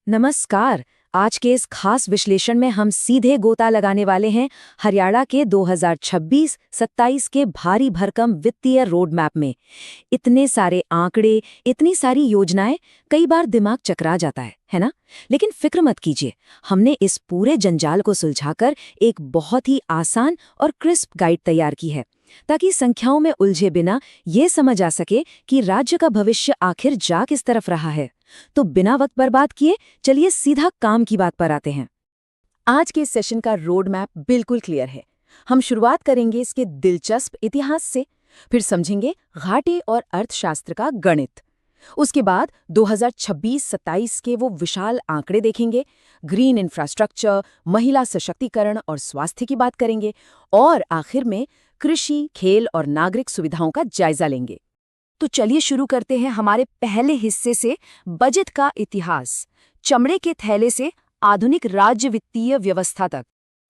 नमस्कार। आज के इस खास विश्लेषण में हम सीधे गोता लगाने वाले हैं हरियाणा के 2026-27 के भारी भरकम वित्तीय रोड मैप में। इतने सारे आंकड़े, इतनी सारी योजनाएं, कई बार दिमाग चकरा जाता है ना? लेकिन फिक्र मत कीजिए, हमने इस पूरे जंजाल को सुलझाकर एक बहुत ही आसान और क्रिस्प गाइड तैयार की है, ताकि संख्याओं में उलझे बिना ये समझ आ सके कि राज्य का भविष्य आखिर जा किस तरफ रहा है। तो बिना वक्त बर्बाद किए चलिए सीधा काम की बात पर आते हैं। आज के सेशन का रोड मैप बिल्कुल क्लियर है। हम शुरुआत करेंगे इसके दिलचस्प इतिहास से, फिर समझेंगे घाटे और अर्थशास्त्र का गणित। उसके बाद 2026-27 के वो विशाल आंकड़े देखेंगे, ग्रीन इंफ्रास्ट्रक्चर, महिला सशक्तिकरण और स्वास्थ्य की बात करेंगे, और आखिर में कृषि, खेल और नागरिक सुविधाओं का जायजा लेंगे। तो चलिए शुरू करते हैं हमारे पहले हिस्से से, बजट का इतिहास, चमड़े के थैले से आधुनिक राज्य वित्तीय व्यवस्था तक।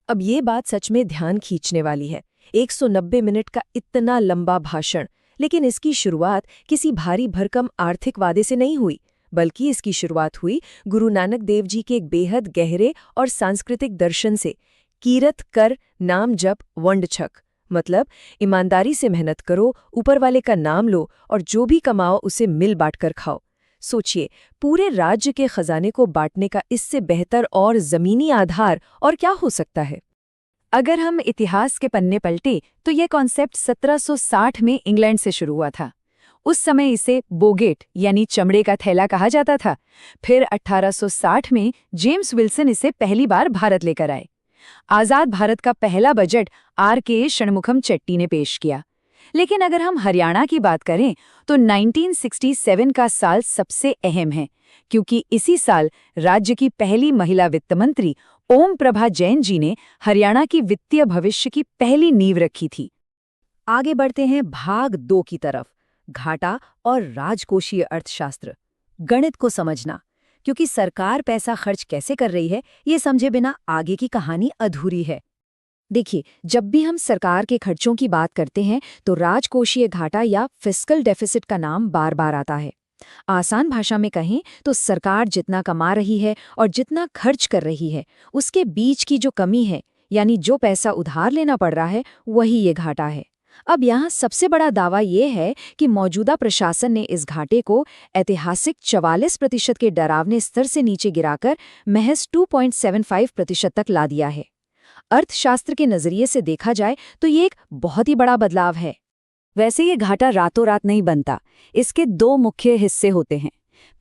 अब ये बात सच में ध्यान खींचने वाली है। 190 मिनट का इतना लंबा भाषण, लेकिन इसकी शुरुआत किसी भारी भरकम आर्थिक वादे से नहीं हुई, बल्कि इसकी शुरुआत हुई गुरु नानक देव जी के एक बेहद गहरे और सांस्कृतिक दर्शन से। कीरत कर नाम जप वंड छक, मतलब ईमानदारी से मेहनत करो, ऊपर वाले का नाम लो और जो भी कमाओ उसे मिल बांट कर खाओ। सोचिए, पूरे राज्य के खजाने को बांटने का इससे बेहतर और जमीनी आधार और क्या हो सकता है। अगर हम इतिहास के पन्ने पलटे तो यह कॉन्सेप्ट 1760 में इंग्लैंड से शुरू हुआ था। उस समय इसे बोगेट यानी चमड़े का थैला कहा जाता था। फिर 1860 में जेम्स विल्सन इसे पहली बार भारत लेकर आए। आजाद भारत का पहला बजट R.K. षणमुखम चेट्टी ने पेश किया। लेकिन अगर हम हरियाणा की बात करें तो 1967 का साल सबसे अहम है, क्योंकि इसी साल राज्य की पहली महिला वित्त मंत्री ओम प्रभा जैन जी ने हरियाणा की वित्तीय भविष्य की पहली नींव रखी थी। आगे बढ़ते हैं भाग 2 की तरफ, घाटा और राजकोषीय अर्थशास्त्र, गणित को समझना, क्योंकि सरकार पैसा खर्च कैसे कर रही है ये समझे बिना आगे की कहानी अधूरी है। देखिए, जब भी हम सरकार के खर्चों की बात करते हैं तो राजकोषीय घाटा या फिस्कल डेफिसिट का नाम बार बार आता है। आसान भाषा में कहें तो सरकार जितना कमा रही है और जितना खर्च कर रही है, उसके बीच की जो कमी है, यानी जो पैसा उधार लेना पड़ रहा है, वही ये घाटा है। अब यहाँ सबसे बड़ा दावा ये है कि मौजूदा प्रशासन ने इस घाटे को ऐतिहासिक 44% के डरावने स्तर से नीचे गिराकर महज 2.75% तक ला दिया है। अर्थशास्त्र के नजरिए से देखा जाए तो ये एक बहुत ही बड़ा बदलाव है। वैसे ये घाटा रातों रात नहीं बनता। इसके 2 मुख्य हिस्से होते हैं।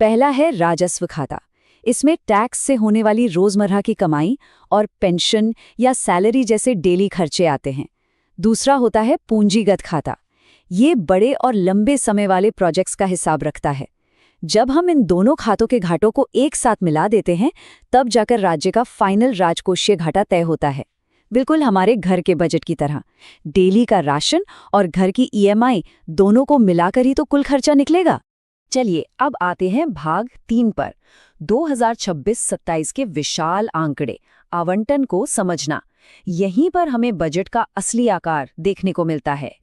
पहला है राजस्व खाता। इसमें टैक्स से होने वाली रोजमर्रा की कमाई और पेंशन या सैलरी जैसे डेली खर्चे आते हैं। दूसरा होता है पूंजीगत खाता। ये बड़े और लंबे समय वाले प्रोजेक्ट्स का हिसाब रखता है। जब हम इन दोनों खातों के घाटों को एक साथ मिला देते हैं, तब जाकर राज्य का फाइनल राजकोषीय घाटा तय होता है, बिल्कुल हमारे घर के बजट की तरह। डेली का राशन और घर की EMI दोनों को मिलाकर ही तो कुल खर्चा निकलेगा। चलिए अब आते हैं भाग 3 पर, 2026-27 के विशाल आंकड़े, आवंटन को समझना। यहीं पर हमें बजट का असली आकार देखने को मिलता है।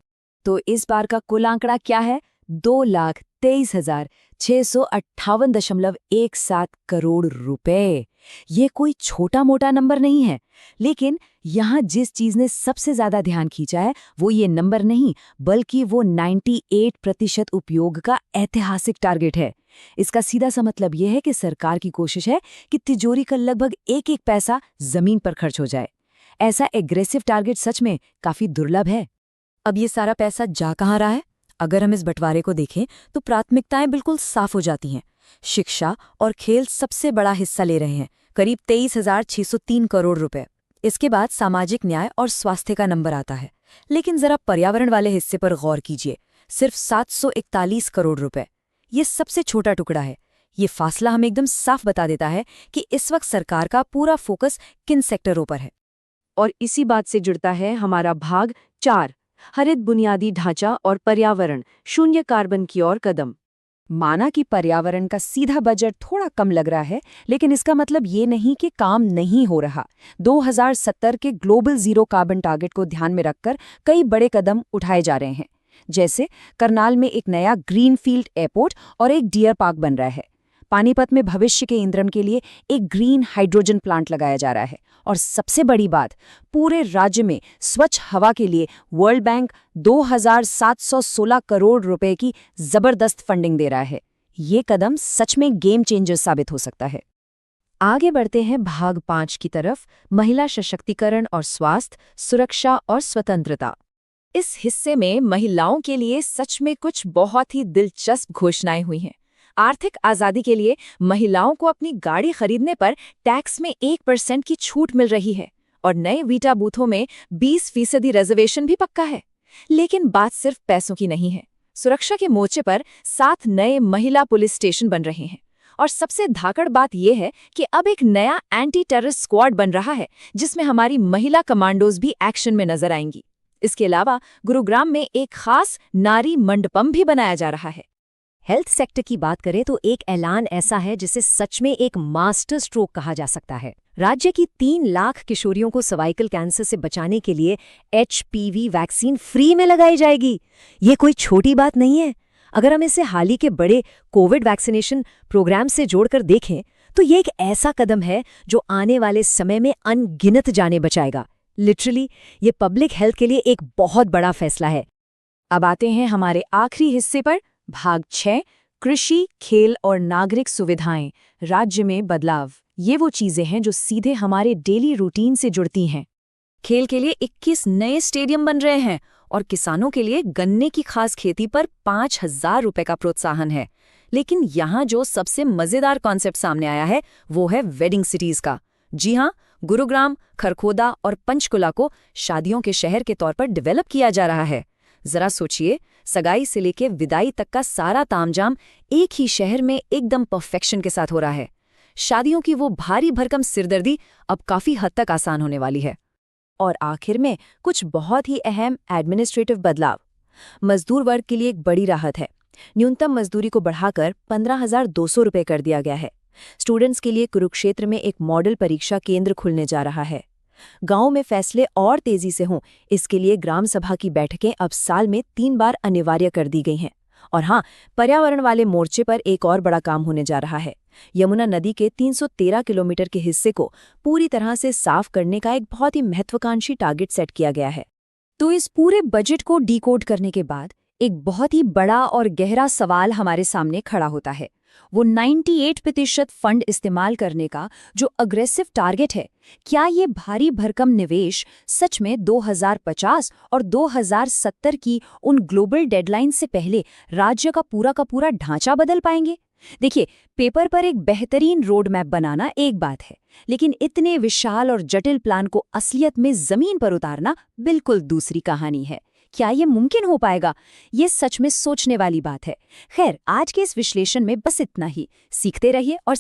तो इस बार का कुल आंकड़ा क्या है? 2,23,658.17 करोड़ रुपए। ये कोई छोटा मोटा नंबर नहीं है। लेकिन यहाँ जिस चीज ने सबसे ज्यादा ध्यान खींचा है वो ये नंबर नहीं, बल्कि वो 98% उपयोग का ऐतिहासिक टारगेट है। इसका सीधा सा मतलब यह है कि सरकार की कोशिश है कि तिजोरी का लगभग एक एक पैसा जमीन पर खर्च हो जाए। ऐसा एग्रेसिव टारगेट सच में काफी दुर्लभ है। अब ये सारा पैसा जा कहाँ रहा है? अगर हम इस बंटवारे को देखें तो प्राथमिकताएं बिल्कुल साफ हो जाती हैं। शिक्षा और खेल सबसे बड़ा हिस्सा ले रहे हैं, करीब 23,603 करोड़ रुपए। इसके बाद सामाजिक न्याय और स्वास्थ्य का नंबर आता है। लेकिन जरा पर्यावरण वाले हिस्से पर गौर कीजिए, सिर्फ 741 करोड़ रुपए। ये सबसे छोटा टुकड़ा है। ये फासला हमें एकदम साफ बता देता है कि इस वक्त सरकार का पूरा फोकस किन सेक्टरों पर है। और इसी बात से जुड़ता है हमारा भाग 4, हरित बुनियादी ढांचा और पर्यावरण, शून्य कार्बन की ओर कदम। माना कि पर्यावरण का सीधा बजट थोड़ा कम लग रहा है, लेकिन इसका मतलब ये नहीं कि काम नहीं हो रहा। 2070 के ग्लोबल जीरो कार्बन टारगेट को ध्यान में रखकर कई बड़े कदम उठाए जा रहे हैं। जैसे करनाल में एक नया ग्रीनफील्ड एयरपोर्ट और एक डियर पार्क बन रहा है। पानीपत में भविष्य के ईंधन के लिए एक ग्रीन हाइड्रोजन प्लांट लगाया जा रहा है। और सबसे बड़ी बात, पूरे राज्य में स्वच्छ हवा के लिए वर्ल्ड बैंक 2,716 करोड़ रुपए की जबरदस्त फंडिंग दे रहा है। ये कदम सच में गेम चेंजर साबित हो सकता है। आगे बढ़ते हैं भाग 5 की तरफ, महिला सशक्तिकरण और स्वास्थ्य, सुरक्षा और स्वतंत्रता। इस हिस्से में महिलाओं के लिए सच में कुछ बहुत ही दिलचस्प घोषणाएं हुई हैं। आर्थिक आज़ादी के लिए महिलाओं को अपनी गाड़ी खरीदने पर टैक्स में 1% की छूट मिल रही है और नए वीटा बूथों में 20% रिजर्वेशन भी पक्का है। लेकिन बात सिर्फ पैसों की नहीं है। सुरक्षा के मोर्चे पर 7 नए महिला पुलिस स्टेशन बन रहे हैं और सबसे धाकड़ बात यह है कि अब एक नया एंटी टेररिस्ट स्क्वाड बन रहा है जिसमें हमारी महिला कमांडोज भी एक्शन में नजर आएंगी। इसके अलावा गुरुग्राम में एक खास नारी मंडपम भी बनाया जा रहा है। हेल्थ सेक्टर की बात करें तो एक ऐलान ऐसा है जिसे सच में एक मास्टर स्ट्रोक कहा जा सकता है। राज्य की 3 लाख किशोरियों को सर्वाइकल कैंसर से बचाने के लिए HPV वैक्सीन फ्री में लगाई जाएगी। ये कोई छोटी बात नहीं है। अगर हम इसे हाल ही के बड़े कोविड वैक्सीनेशन प्रोग्राम से जोड़कर देखें तो ये एक ऐसा कदम है जो आने वाले समय में अनगिनत जाने बचाएगा। लिटरली ये पब्लिक हेल्थ के लिए एक बहुत बड़ा फैसला है। अब आते हैं हमारे आखिरी हिस्से पर, भाग 6, कृषि, खेल और नागरिक सुविधाएं, राज्य में बदलाव। ये वो चीजें हैं जो सीधे हमारे डेली रूटीन से जुड़ती हैं। खेल के लिए 21 नए स्टेडियम बन रहे हैं और किसानों के लिए गन्ने की खास खेती पर 5,000 रुपए का प्रोत्साहन है। लेकिन यहाँ जो सबसे मजेदार कॉन्सेप्ट सामने आया है वो है वेडिंग सिटीज का। जी हाँ, गुरुग्राम, खरखोदा और पंचकुला को शादियों के शहर के तौर पर डेवलप किया जा रहा है। जरा सोचिए, सगाई से लेके विदाई तक का सारा तामझाम एक ही शहर में एकदम परफेक्शन के साथ हो रहा है। शादियों की वो भारी भरकम सिरदर्दी अब काफी हद तक आसान होने वाली है। और आखिर में कुछ बहुत ही अहम एडमिनिस्ट्रेटिव बदलाव। मजदूर वर्ग के लिए एक बड़ी राहत है। न्यूनतम मजदूरी को बढ़ाकर 15,200 रुपये कर दिया गया है। स्टूडेंट्स के लिए कुरुक्षेत्र में एक मॉडल परीक्षा केंद्र खुलने जा रहा है। गांव में फैसले और तेजी से हों, इसके लिए ग्राम सभा की बैठकें अब साल में 3 बार अनिवार्य कर दी गई हैं। और हाँ, पर्यावरण वाले मोर्चे पर एक और बड़ा काम होने जा रहा है। यमुना नदी के 313 किलोमीटर के हिस्से को पूरी तरह से साफ करने का एक बहुत ही महत्वाकांक्षी टारगेट सेट किया गया है। तो इस पूरे बजट को डिकोड करने के बाद एक बहुत ही बड़ा और गहरा सवाल हमारे सामने खड़ा होता है। वो 98% फंड इस्तेमाल करने का जो अग्रेसिव टारगेट है, क्या ये भारी भरकम निवेश सच में 2050 और 2070 की उन ग्लोबल डेडलाइन से पहले राज्य का पूरा ढांचा बदल पाएंगे? देखिए, पेपर पर एक बेहतरीन रोड मैप बनाना एक बात है, लेकिन इतने विशाल और जटिल प्लान को असलियत में जमीन पर उतारना बिल्कुल दूसरी कहानी है। क्या ये मुमकिन हो पाएगा? ये सच में सोचने वाली बात है। खैर, आज के इस विश्लेषण में बस इतना ही। सीखते रहिए और